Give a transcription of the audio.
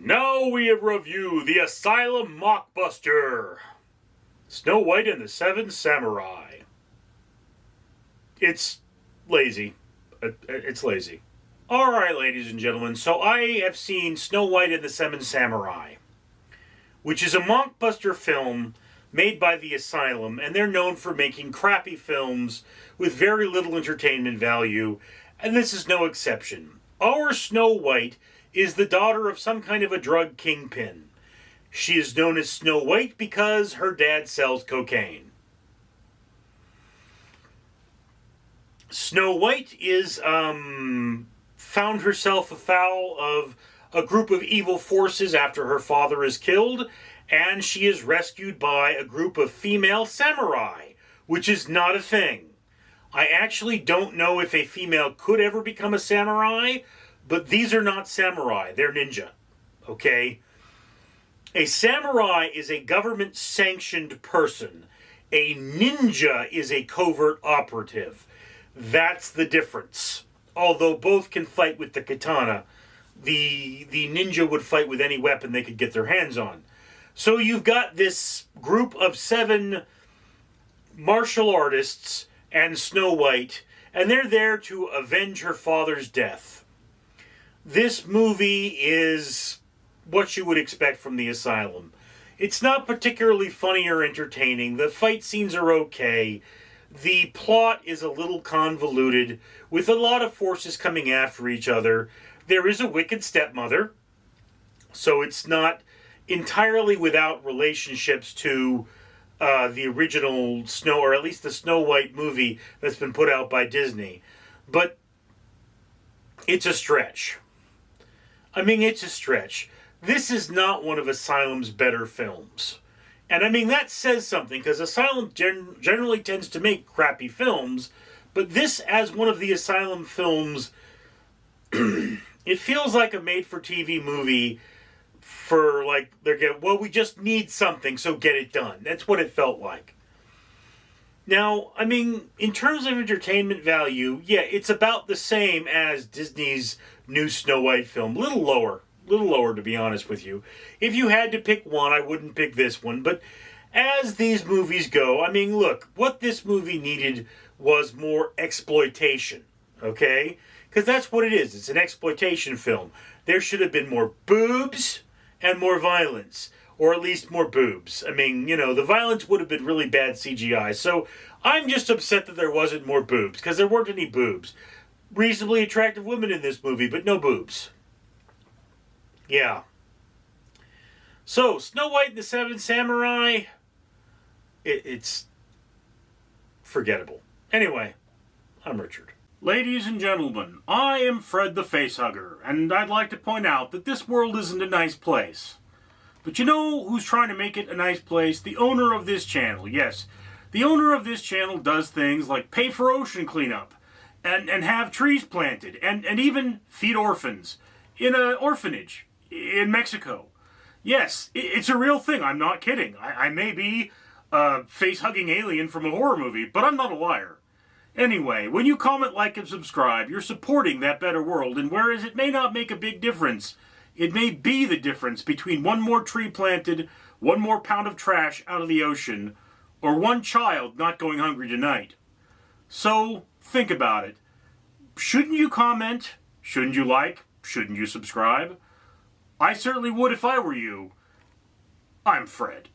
Now we have reviewed the Asylum Mockbuster, Snow White and the Seven Samurai. It's lazy. It's lazy. Alright, ladies and gentlemen, so I have seen Snow White and the Seven Samurai, which is a mockbuster film made by the Asylum, and they're known for making crappy films with very little entertainment value, and this is no exception. Our Snow White is the daughter of some kind of a drug kingpin. She is known as Snow White because her dad sells cocaine. Snow White is, found herself afoul of a group of evil forces after her father is killed, and she is rescued by a group of female samurai, which is not a thing. I actually don't know if a female could ever become a samurai, but these are not samurai, they're ninja, okay? A samurai is a government-sanctioned person. A ninja is a covert operative. That's the difference. Although both can fight with the katana, the ninja would fight with any weapon they could get their hands on. So you've got this group of 7 martial artists and Snow White, and they're there to avenge her father's death. This movie is what you would expect from the Asylum. It's not particularly funny or entertaining. The fight scenes are okay. The plot is a little convoluted, with a lot of forces coming after each other. There is a wicked stepmother, so it's not entirely without relationships to the original Snow, or at least the Snow White movie that's been put out by Disney. But it's a stretch. I mean, it's a stretch. This is not one of Asylum's better films. And I mean, that says something, because Asylum generally tends to make crappy films, but this, as one of the Asylum films, it feels like a made-for-TV movie for, like, well, we just need something, so get it done. That's what it felt like. Now, I mean, in terms of entertainment value, yeah, it's about the same as Disney's new Snow White film. Little lower, to be honest with you. If you had to pick one, I wouldn't pick this one. But as these movies go, I mean, look, what this movie needed was more exploitation, okay? Because that's what it is. It's an exploitation film. There should have been more boobs and more violence. Or at least more boobs. I mean, you know, the violence would have been really bad CGI. So I'm just upset that there wasn't more boobs, because there weren't any boobs. Reasonably attractive women in this movie, but no boobs. Yeah. So, Snow White and the Seven Samurai, it's forgettable. Anyway, I'm Richard. Ladies and gentlemen, I am Fred the Facehugger, and I'd like to point out that this world isn't a nice place. But you know who's trying to make it a nice place? The owner of this channel, yes. The owner of this channel does things like pay for ocean cleanup, and have trees planted, and even feed orphans in an orphanage in Mexico. Yes, it's a real thing, I'm not kidding. I may be a face-hugging alien from a horror movie, but I'm not a liar. Anyway, when you comment, like, and subscribe, you're supporting that better world, and whereas it may not make a big difference, it may be the difference between one more tree planted, one more pound of trash out of the ocean, or one child not going hungry tonight. So, think about it. Shouldn't you comment? Shouldn't you like? Shouldn't you subscribe? I certainly would if I were you. I'm Fred.